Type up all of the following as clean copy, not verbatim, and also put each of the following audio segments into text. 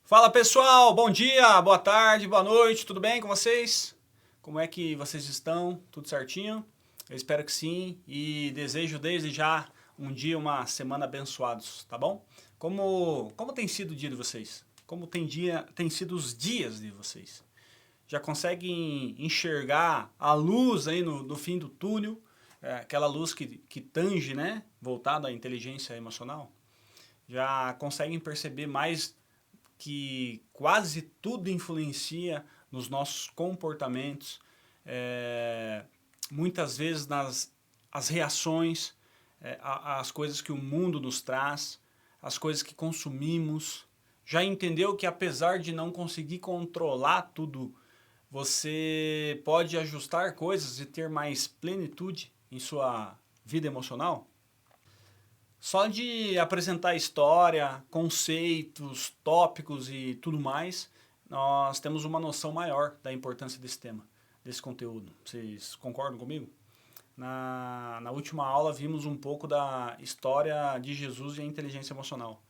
Fala pessoal, bom dia, boa tarde, boa noite, tudo bem com vocês? Como é que vocês estão? Tudo certinho? Eu espero que sim e desejo desde já um dia, uma semana abençoados, tá bom? Como tem sido o dia de vocês? Como tem sido os dias de vocês? Já conseguem enxergar a luz aí no fim do túnel? Aquela luz que tange, né? Voltada à inteligência emocional? Já conseguem perceber mais que quase tudo influencia nos nossos comportamentos, é, muitas vezes nas as reações, as coisas que o mundo nos traz, as coisas que consumimos. Já entendeu que apesar de não conseguir controlar tudo, você pode ajustar coisas e ter mais plenitude em sua vida emocional? Só de apresentar história, conceitos, tópicos e tudo mais, nós temos uma noção maior da importância desse tema, desse conteúdo. Vocês concordam comigo? Na última aula vimos um pouco da história de Jesus e a inteligência emocional.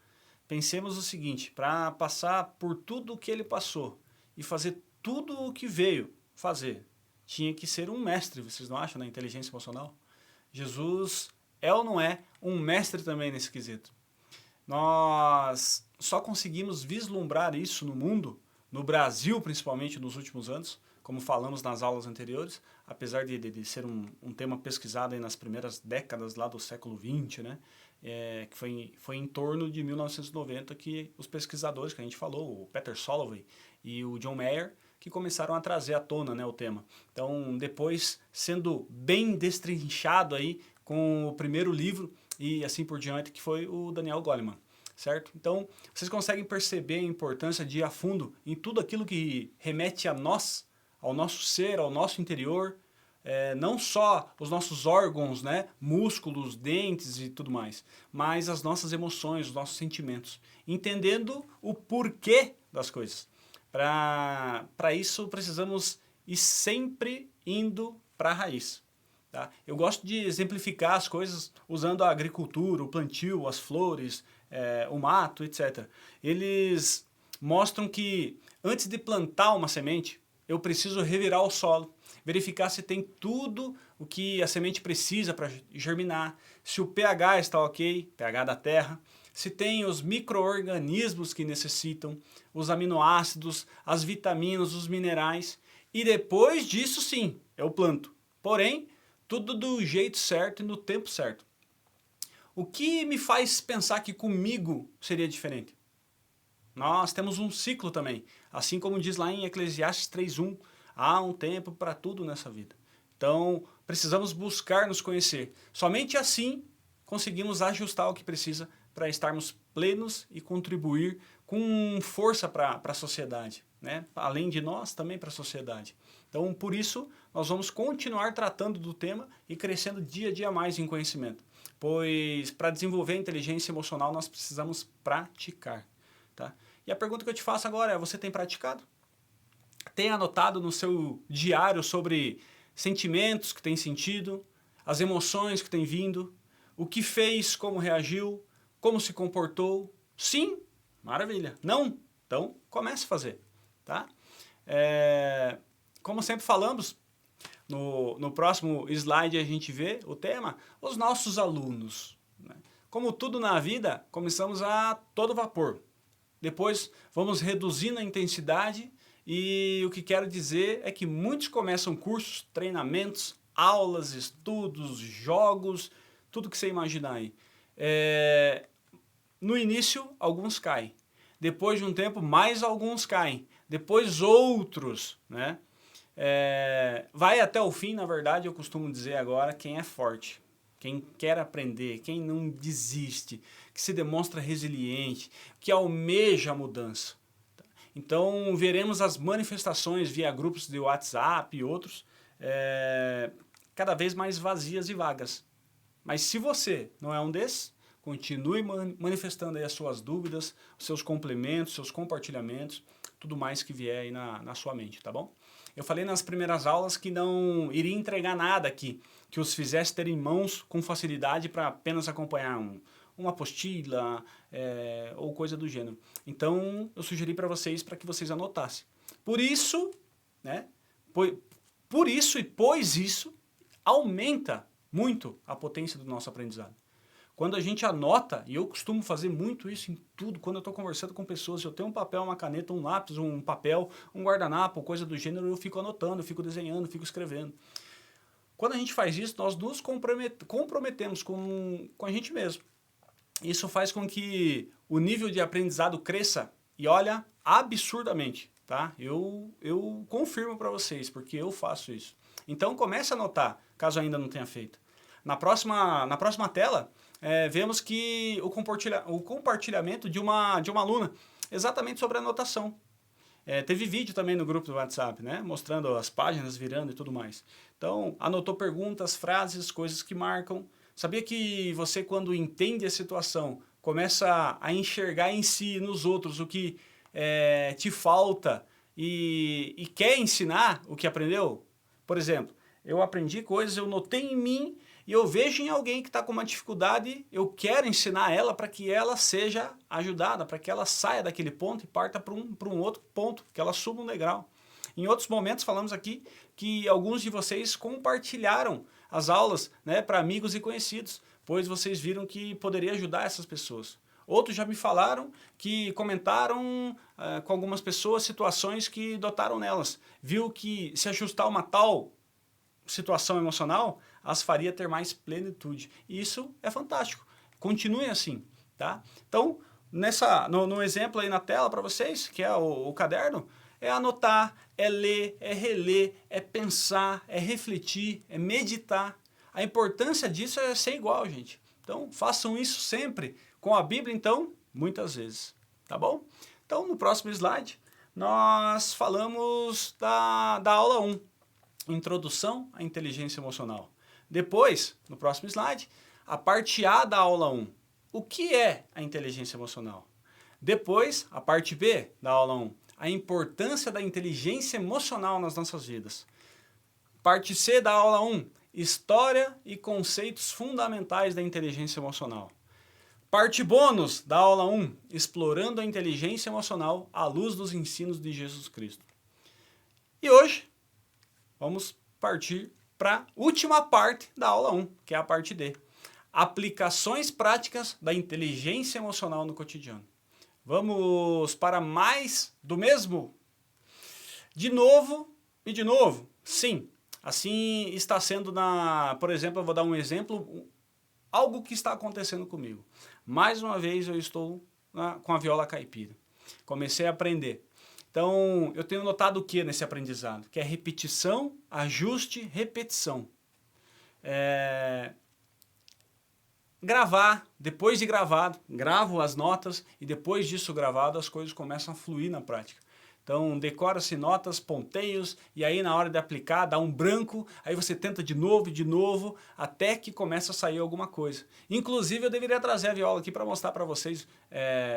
Pensemos o seguinte, para passar por tudo o que ele passou e fazer tudo o que veio fazer, tinha que ser um mestre, vocês não acham, na inteligência emocional? Jesus é ou não é um mestre também nesse quesito? Nós só conseguimos vislumbrar isso no mundo, no Brasil principalmente nos últimos anos, como falamos nas aulas anteriores, apesar de ser um tema pesquisado aí nas primeiras décadas lá do século XX, né? Que foi em torno de 1990 que os pesquisadores que a gente falou, o Peter Salovey e o John Mayer, que começaram a trazer à tona, né, o tema. Então, depois, sendo bem destrinchado aí com o primeiro livro e assim por diante, que foi o Daniel Goleman, certo? Então, vocês conseguem perceber a importância de ir a fundo em tudo aquilo que remete a nós, ao nosso ser, ao nosso interior, não só os nossos órgãos, né, músculos, dentes e tudo mais, mas as nossas emoções, os nossos sentimentos, entendendo o porquê das coisas. Para isso, precisamos ir sempre indo para a raiz. Tá? Eu gosto de exemplificar as coisas usando a agricultura, o plantio, as flores, o mato, etc. Eles mostram que antes de plantar uma semente, eu preciso revirar o solo, verificar se tem tudo o que a semente precisa para germinar, se o pH está ok, pH da terra, se tem os micro-organismos que necessitam, os aminoácidos, as vitaminas, os minerais, e depois disso sim, eu planto. Porém, tudo do jeito certo e no tempo certo. O que me faz pensar que comigo seria diferente? Nós temos um ciclo também, assim como diz lá em Eclesiastes 3:1, há um tempo para tudo nessa vida. Então, precisamos buscar nos conhecer. Somente assim conseguimos ajustar o que precisa para estarmos plenos e contribuir com força para a sociedade, né? Além de nós, também para a sociedade. Então, por isso, nós vamos continuar tratando do tema e crescendo dia a dia mais em conhecimento. Pois, para desenvolver a inteligência emocional, nós precisamos praticar. Tá? E a pergunta que eu te faço agora é, você tem praticado? Tem anotado no seu diário sobre sentimentos que tem sentido, as emoções que tem vindo, o que fez, como reagiu, como se comportou? Sim? Maravilha. Não? Então, comece a fazer. Tá? Como sempre falamos, no próximo slide a gente vê o tema, os nossos alunos. Né? Como tudo na vida, começamos a todo vapor. Depois vamos reduzindo a intensidade e o que quero dizer é que muitos começam cursos, treinamentos, aulas, estudos, jogos, tudo que você imaginar aí. No início, alguns caem. Depois de um tempo, mais alguns caem. Depois outros, né? Vai até o fim, na verdade, eu costumo dizer agora, quem é forte. Quem quer aprender, quem não desiste, que se demonstra resiliente, que almeja a mudança. Então, veremos as manifestações via grupos de WhatsApp e outros, cada vez mais vazias e vagas. Mas se você não é um desses, continue manifestando aí as suas dúvidas, os seus complementos, seus compartilhamentos, tudo mais que vier aí na sua mente, tá bom? Eu falei nas primeiras aulas que não iria entregar nada aqui, que os fizesse ter em mãos com facilidade para apenas acompanhar uma apostila ou coisa do gênero. Então, eu sugeri para que vocês anotassem. Por isso, né, pois isso, aumenta muito a potência do nosso aprendizado. Quando a gente anota, e eu costumo fazer muito isso em tudo, quando eu estou conversando com pessoas, se eu tenho um papel, uma caneta, um lápis, um papel, um guardanapo, coisa do gênero, eu fico anotando, eu fico desenhando, eu fico escrevendo. Quando a gente faz isso, nós nos comprometemos com a gente mesmo. Isso faz com que o nível de aprendizado cresça, e olha, absurdamente, tá? Eu confirmo para vocês, porque eu faço isso. Então comece a anotar, caso ainda não tenha feito. Na próxima tela, vemos que o compartilhamento de uma aluna, exatamente sobre a anotação. Teve vídeo também no grupo do WhatsApp, né? Mostrando as páginas virando e tudo mais. Então, anotou perguntas, frases, coisas que marcam. Sabia que você, quando entende a situação, começa a enxergar em si e nos outros o que te falta e quer ensinar o que aprendeu? Por exemplo, eu aprendi coisas, eu notei em mim e eu vejo em alguém que está com uma dificuldade, eu quero ensinar ela para que ela seja ajudada, para que ela saia daquele ponto e parta para um outro ponto, que ela suba um degrau. Em outros momentos falamos aqui que alguns de vocês compartilharam as aulas, né, para amigos e conhecidos, pois vocês viram que poderia ajudar essas pessoas. Outros já me falaram que comentaram com algumas pessoas situações que dotaram nelas. Viu que se ajustar uma tal situação emocional, as faria ter mais plenitude. E isso é fantástico. Continue assim, tá? Então, no exemplo aí na tela para vocês, que é o caderno, é anotar, é ler, é reler, é pensar, é refletir, é meditar. A importância disso é ser igual, gente. Então, façam isso sempre. Com a Bíblia, então, muitas vezes. Tá bom? Então, no próximo slide, nós falamos da aula 1. Introdução à inteligência emocional. Depois, no próximo slide, a parte A da aula 1. O que é a inteligência emocional? Depois, a parte B da aula 1. A importância da inteligência emocional nas nossas vidas. Parte C da aula 1. História e conceitos fundamentais da inteligência emocional. Parte bônus da aula 1. Explorando a inteligência emocional à luz dos ensinos de Jesus Cristo. E hoje, vamos partir para a última parte da aula 1, que é a parte D. Aplicações práticas da inteligência emocional no cotidiano. Vamos para mais do mesmo? De novo e de novo? Sim. Assim está sendo por exemplo, eu vou dar um exemplo, algo que está acontecendo comigo. Mais uma vez eu estou com a viola caipira. Comecei a aprender. Então, eu tenho notado o que nesse aprendizado? Que é repetição, ajuste, repetição. Gravar, depois de gravado, gravo as notas e depois disso gravado as coisas começam a fluir na prática. Então, decora-se notas, ponteios, e aí na hora de aplicar dá um branco, aí você tenta de novo, até que começa a sair alguma coisa. Inclusive, eu deveria trazer a viola aqui para mostrar para vocês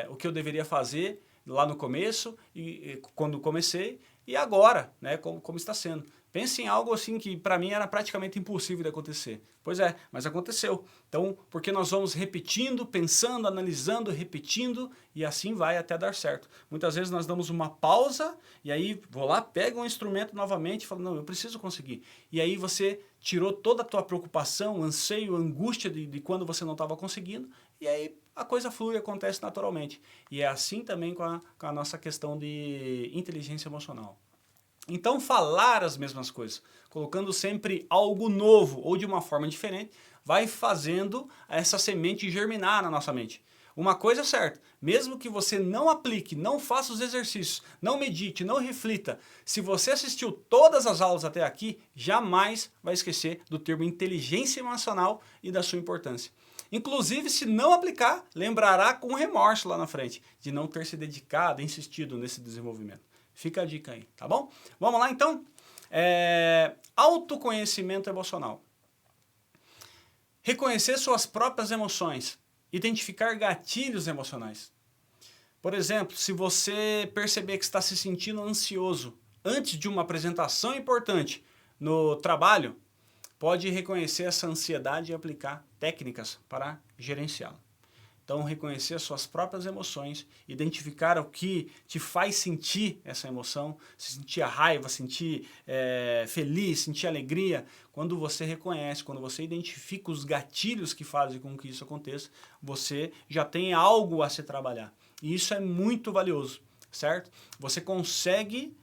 o que eu deveria fazer lá no começo, e quando comecei, e agora, né, como está sendo. Pense em algo assim que para mim era praticamente impossível de acontecer. Pois é, mas aconteceu. Então, porque nós vamos repetindo, pensando, analisando, repetindo, e assim vai até dar certo. Muitas vezes nós damos uma pausa, e aí vou lá, pego um instrumento novamente e falo, não, eu preciso conseguir. E aí você tirou toda a tua preocupação, anseio, angústia de quando você não estava conseguindo, e aí a coisa flui e acontece naturalmente. E é assim também com a nossa questão de inteligência emocional. Então, falar as mesmas coisas, colocando sempre algo novo ou de uma forma diferente, vai fazendo essa semente germinar na nossa mente. Uma coisa é certa, mesmo que você não aplique, não faça os exercícios, não medite, não reflita, se você assistiu todas as aulas até aqui, jamais vai esquecer do termo inteligência emocional e da sua importância. Inclusive, se não aplicar, lembrará com remorso lá na frente, de não ter se dedicado, insistido nesse desenvolvimento. Fica a dica aí, tá bom? Vamos lá então? Autoconhecimento emocional. Reconhecer suas próprias emoções. Identificar gatilhos emocionais. Por exemplo, se você perceber que está se sentindo ansioso antes de uma apresentação importante no trabalho, pode reconhecer essa ansiedade e aplicar técnicas para gerenciá-la. Então, reconhecer as suas próprias emoções, identificar o que te faz sentir essa emoção, sentir a raiva, sentir feliz, sentir alegria. Quando você reconhece, quando você identifica os gatilhos que fazem com que isso aconteça, você já tem algo a se trabalhar. E isso é muito valioso, certo? Você consegue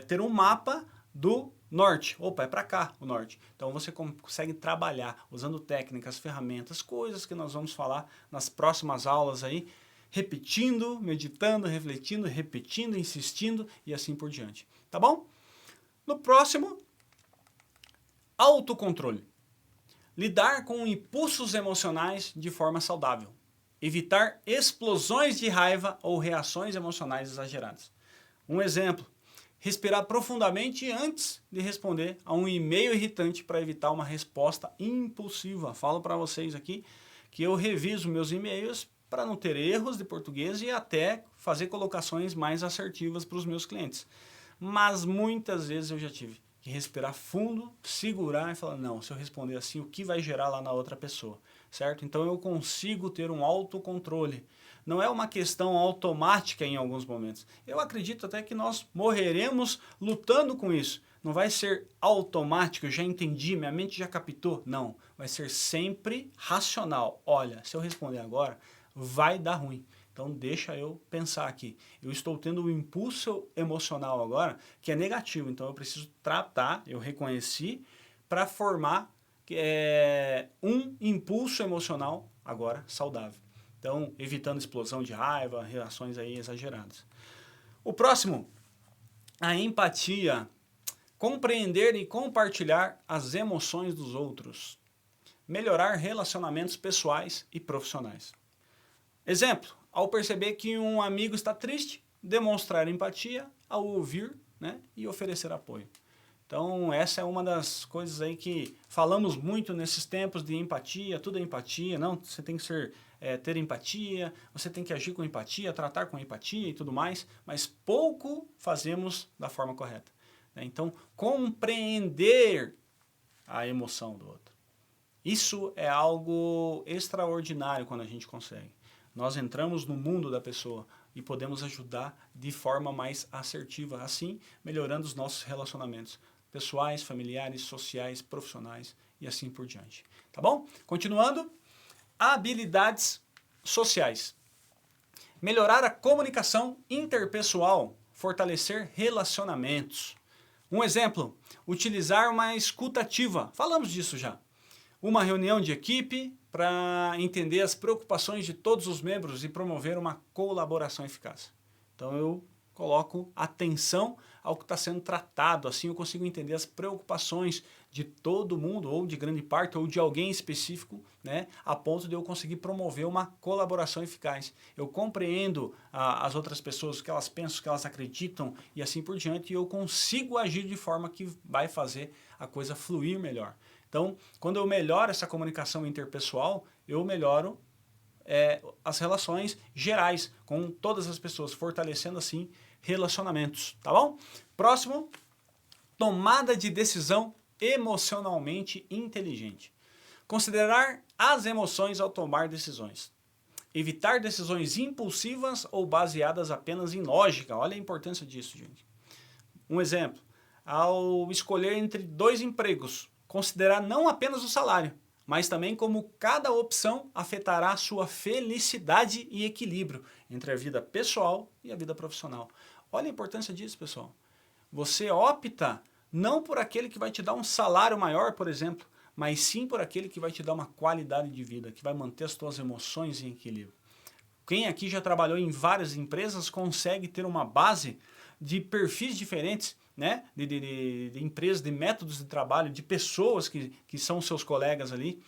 ter um mapa do norte. Opa, é para cá o norte. Então você consegue trabalhar usando técnicas, ferramentas, coisas que nós vamos falar nas próximas aulas aí, repetindo, meditando, refletindo, repetindo, insistindo e assim por diante. Tá bom? No próximo, autocontrole. Lidar com impulsos emocionais de forma saudável. Evitar explosões de raiva ou reações emocionais exageradas. Um exemplo. Respirar profundamente antes de responder a um e-mail irritante para evitar uma resposta impulsiva. Falo para vocês aqui que eu reviso meus e-mails para não ter erros de português e até fazer colocações mais assertivas para os meus clientes. Mas muitas vezes eu já tive que respirar fundo, segurar e falar, não, se eu responder assim, o que vai gerar lá na outra pessoa, certo? Então eu consigo ter um autocontrole. Não é uma questão automática em alguns momentos. Eu acredito até que nós morreremos lutando com isso. Não vai ser automático, eu já entendi, minha mente já captou. Não, vai ser sempre racional. Olha, se eu responder agora, vai dar ruim. Então deixa eu pensar aqui. Eu estou tendo um impulso emocional agora que é negativo. Então eu preciso tratar, eu reconheci, para formar um impulso emocional agora saudável. Então evitando explosão de raiva, reações aí exageradas. O próximo, a empatia. Compreender e compartilhar as emoções dos outros. Melhorar relacionamentos pessoais e profissionais. Exemplo, ao perceber que um amigo está triste, demonstrar empatia ao ouvir, né, e oferecer apoio. Então essa é uma das coisas aí que falamos muito nesses tempos de empatia, tudo é empatia, não, você tem que ter empatia, você tem que agir com empatia, tratar com empatia e tudo mais, mas pouco fazemos da forma correta. Então, compreender a emoção do outro. Isso é algo extraordinário quando a gente consegue. Nós entramos no mundo da pessoa e podemos ajudar de forma mais assertiva, assim melhorando os nossos relacionamentos pessoais, familiares, sociais, profissionais e assim por diante. Tá bom? Continuando, habilidades sociais. Melhorar a comunicação interpessoal, fortalecer relacionamentos. Um exemplo, utilizar uma escuta ativa. Falamos disso já. Uma reunião de equipe para entender as preocupações de todos os membros e promover uma colaboração eficaz. Então eu coloco atenção ao que está sendo tratado, assim eu consigo entender as preocupações de todo mundo, ou de grande parte, ou de alguém específico, né, a ponto de eu conseguir promover uma colaboração eficaz. Eu compreendo as outras pessoas, o que elas pensam, o que elas acreditam, e assim por diante, e eu consigo agir de forma que vai fazer a coisa fluir melhor. Então, quando eu melhoro essa comunicação interpessoal, eu melhoro as relações gerais com todas as pessoas, fortalecendo assim relacionamentos, tá bom? Próximo, tomada de decisão emocionalmente inteligente. Considerar as emoções ao tomar decisões. Evitar decisões impulsivas ou baseadas apenas em lógica. Olha a importância disso, gente. Um exemplo, ao escolher entre 2 empregos, considerar não apenas o salário, mas também como cada opção afetará a sua felicidade e equilíbrio entre a vida pessoal e a vida profissional. Olha a importância disso, pessoal. Você opta não por aquele que vai te dar um salário maior, por exemplo, mas sim por aquele que vai te dar uma qualidade de vida, que vai manter as suas emoções em equilíbrio. Quem aqui já trabalhou em várias empresas consegue ter uma base de perfis diferentes, né? de empresas, de métodos de trabalho, de pessoas que são seus colegas ali.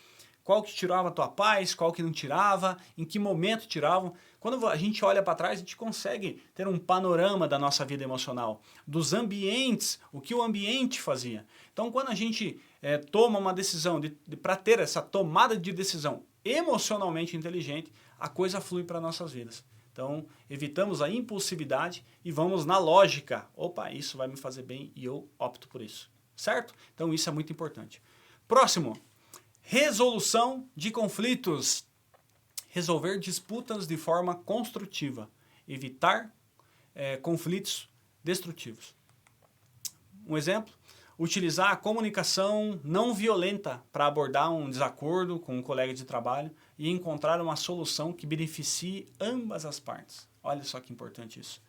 Qual que tirava a tua paz, qual que não tirava, em que momento tiravam. Quando a gente olha para trás, a gente consegue ter um panorama da nossa vida emocional, dos ambientes, o que o ambiente fazia. Então, quando a gente toma uma decisão, para ter essa tomada de decisão emocionalmente inteligente, a coisa flui para nossas vidas. Então, evitamos a impulsividade e vamos na lógica. Opa, isso vai me fazer bem e eu opto por isso. Certo? Então, isso é muito importante. Próximo. Resolução de conflitos. resolver disputas de forma construtiva, evitar conflitos destrutivos. Um exemplo, utilizar a comunicação não violenta para abordar um desacordo com um colega de trabalho e encontrar uma solução que beneficie ambas as partes. Olha só que importante isso.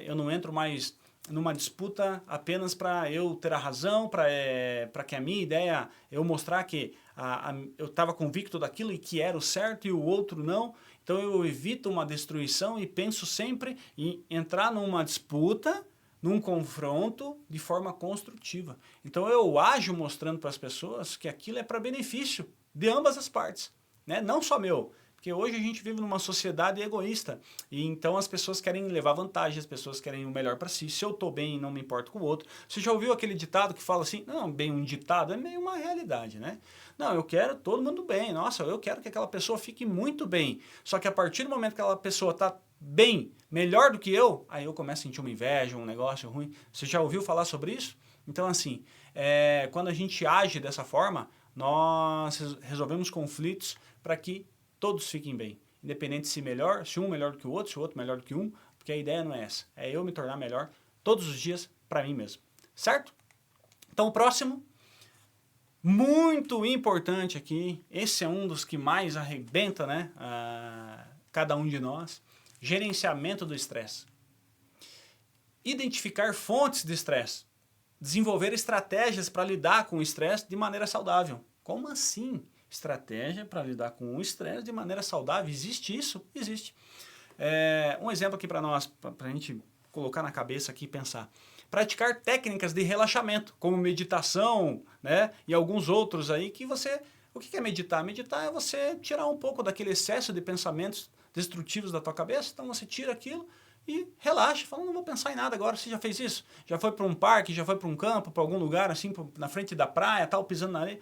Eu não entro mais numa disputa apenas para eu ter a razão, para que a minha ideia, eu mostrar que eu estava convicto daquilo e que era o certo e o outro não. Então eu evito uma destruição e penso sempre em entrar numa disputa, num confronto de forma construtiva. Então eu ajo mostrando para as pessoas que aquilo é para benefício de ambas as partes, né? Não só meu. Porque hoje a gente vive numa sociedade egoísta e então as pessoas querem levar vantagem, as pessoas querem o melhor para si. Se eu estou bem, não me importo com o outro. Você já ouviu aquele ditado que fala assim, não, bem um ditado, é meio uma realidade, né? Não, eu quero todo mundo bem, nossa, eu quero que aquela pessoa fique muito bem. Só que a partir do momento que aquela pessoa está bem, melhor do que eu, aí eu começo a sentir uma inveja, um negócio ruim. Você já ouviu falar sobre isso? Então assim, quando a gente age dessa forma, nós resolvemos conflitos para que todos fiquem bem, independente se um melhor do que o outro, se o outro melhor do que um, porque a ideia não é essa, é eu me tornar melhor todos os dias para mim mesmo, certo? Então o próximo, muito importante aqui, esse é um dos que mais arrebenta, né, cada um de nós, gerenciamento do estresse. Identificar fontes de estresse, desenvolver estratégias para lidar com o estresse de maneira saudável. Como assim? Estratégia para lidar com o estresse de maneira saudável. Existe isso? Existe. Um exemplo aqui para nós, para a gente colocar na cabeça aqui e pensar. Praticar técnicas de relaxamento, como meditação, né? E alguns outros aí que você... O que é meditar? Meditar é você tirar um pouco daquele excesso de pensamentos destrutivos da tua cabeça. Então você tira aquilo e relaxa, fala, não vou pensar em nada agora. Você já fez isso? Já foi para um parque, já foi para um campo, para algum lugar assim, na frente da praia, tal, pisando na areia?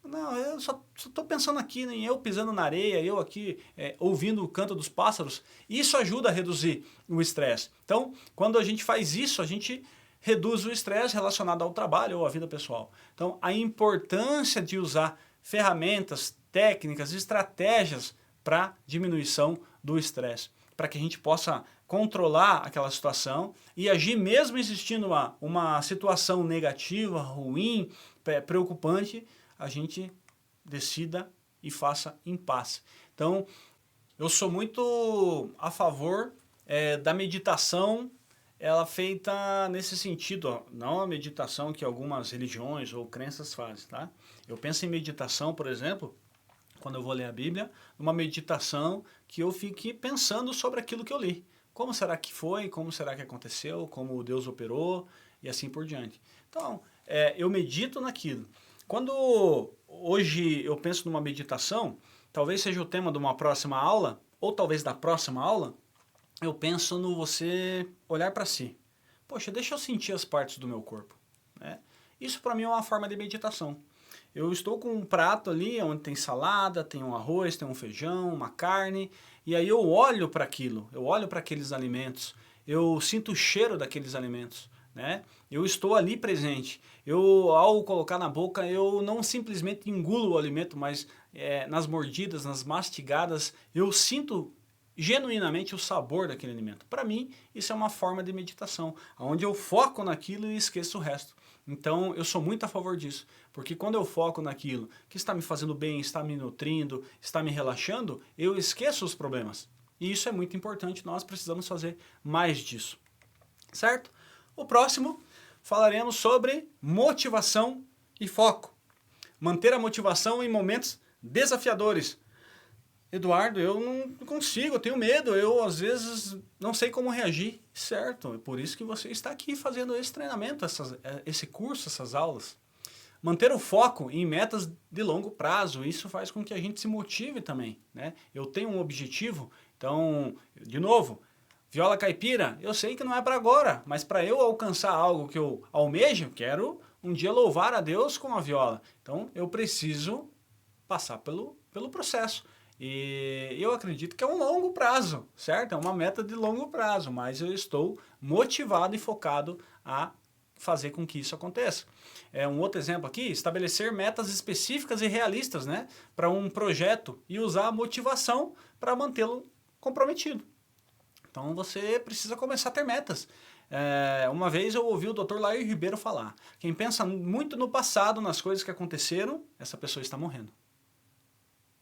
Não, eu só estou pensando aqui em eu pisando na areia, eu aqui ouvindo o canto dos pássaros. Isso ajuda a reduzir o estresse. Então, quando a gente faz isso, a gente reduz o estresse relacionado ao trabalho ou à vida pessoal. Então, a importância de usar ferramentas, técnicas, estratégias para diminuição do estresse, para que a gente possa controlar aquela situação e agir mesmo existindo uma situação negativa, ruim, preocupante, a gente decida e faça em paz. Então, eu sou muito a favor da meditação, ela feita nesse sentido, ó, não a meditação que algumas religiões ou crenças fazem, tá? Eu penso em meditação, por exemplo, quando eu vou ler a Bíblia, uma meditação que eu fique pensando sobre aquilo que eu li. Como será que foi, como será que aconteceu, como Deus operou e assim por diante. Então, eu medito naquilo. Quando hoje eu penso numa meditação, talvez seja o tema de uma próxima aula, ou talvez da próxima aula, eu penso no você olhar para si. Poxa, deixa eu sentir as partes do meu corpo, né? Isso para mim é uma forma de meditação. Eu estou com um prato ali onde tem salada, tem um arroz, tem um feijão, uma carne, e aí eu olho para aquilo, eu olho para aqueles alimentos, eu sinto o cheiro daqueles alimentos, né? Eu estou ali presente. Ao colocar na boca, eu não simplesmente engulo o alimento, mas nas mordidas, nas mastigadas, eu sinto genuinamente o sabor daquele alimento. Para mim, isso é uma forma de meditação, onde eu foco naquilo e esqueço o resto. Então, eu sou muito a favor disso, porque quando eu foco naquilo que está me fazendo bem, está me nutrindo, está me relaxando, eu esqueço os problemas. E isso é muito importante, nós precisamos fazer mais disso. Certo? O próximo, falaremos sobre motivação e foco. Manter a motivação em momentos desafiadores. Eduardo, eu não consigo, eu tenho medo, eu às vezes não sei como reagir. Certo, é por isso que você está aqui fazendo esse treinamento, esse curso, essas aulas. Manter o foco em metas de longo prazo, isso faz com que a gente se motive também, né? Eu tenho um objetivo, então, de novo, viola caipira, eu sei que não é para agora, mas para eu alcançar algo que eu almejo, quero um dia louvar a Deus com a viola. Então, eu preciso passar pelo processo. E eu acredito que é um longo prazo, certo? É uma meta de longo prazo, mas eu estou motivado e focado a fazer com que isso aconteça. Um outro exemplo aqui, estabelecer metas específicas e realistas, né, para um projeto e usar a motivação para mantê-lo comprometido. Então você precisa começar a ter metas. Uma vez eu ouvi o Dr. Lair Ribeiro falar, quem pensa muito no passado, nas coisas que aconteceram, essa pessoa está morrendo.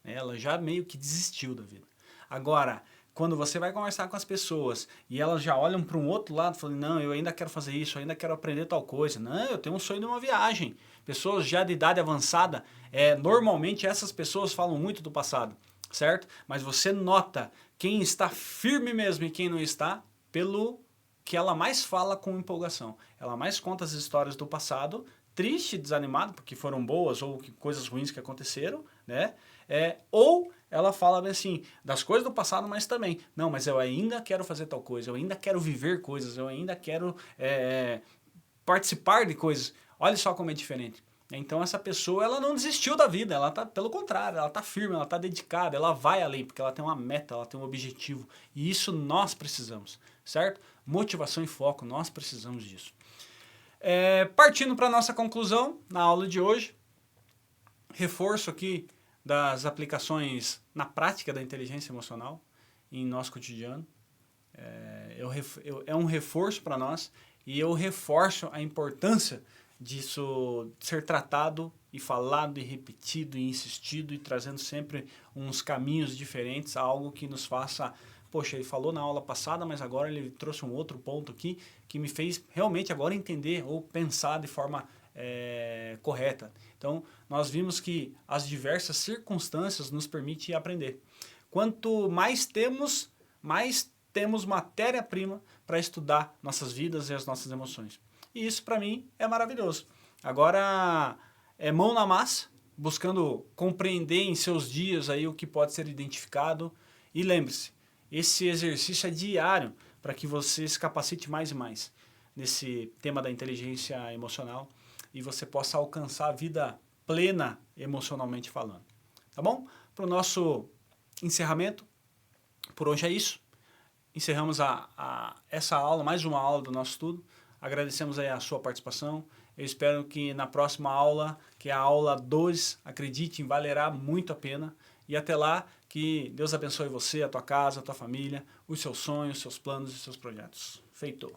Ela já meio que desistiu da vida. Agora, quando você vai conversar com as pessoas e elas já olham para um outro lado, falando, não, eu ainda quero fazer isso, eu ainda quero aprender tal coisa. Não, eu tenho um sonho de uma viagem. Pessoas já de idade avançada, normalmente essas pessoas falam muito do passado, certo? Mas você nota quem está firme mesmo e quem não está pelo que ela mais fala com empolgação. Ela mais conta as histórias do passado, triste, desanimado, porque foram boas ou coisas ruins que aconteceram, né? Ou ela fala assim, das coisas do passado, mas também, não, mas eu ainda quero fazer tal coisa, eu ainda quero viver coisas, eu ainda quero participar de coisas. Olha só como é diferente. Então essa pessoa, ela não desistiu da vida, ela tá, pelo contrário, ela tá firme, ela tá dedicada, ela vai além, porque ela tem uma meta, ela tem um objetivo. E isso nós precisamos, certo? Motivação e foco, nós precisamos disso. Partindo para a nossa conclusão, na aula de hoje, reforço aqui das aplicações na prática da inteligência emocional em nosso cotidiano. É um reforço para nós e eu reforço a importância disso ser tratado e falado e repetido e insistido e trazendo sempre uns caminhos diferentes, algo que nos faça, poxa, ele falou na aula passada, mas agora ele trouxe um outro ponto aqui que me fez realmente agora entender ou pensar de forma correta. Então, nós vimos que as diversas circunstâncias nos permitem aprender. Quanto mais temos matéria-prima para estudar nossas vidas e as nossas emoções. E isso, para mim, é maravilhoso. Agora, é mão na massa, buscando compreender em seus dias aí o que pode ser identificado. E lembre-se, esse exercício é diário para que você se capacite mais e mais nesse tema da inteligência emocional e você possa alcançar a vida plena emocionalmente falando. Tá bom? Para o nosso encerramento, por hoje é isso. Encerramos essa aula, mais uma aula do nosso estudo. Agradecemos aí a sua participação. Eu espero que na próxima aula, que é a aula 2, acreditem, valerá muito a pena. E até lá, que Deus abençoe você, a tua casa, a tua família, os seus sonhos, os seus planos e os seus projetos. Feito!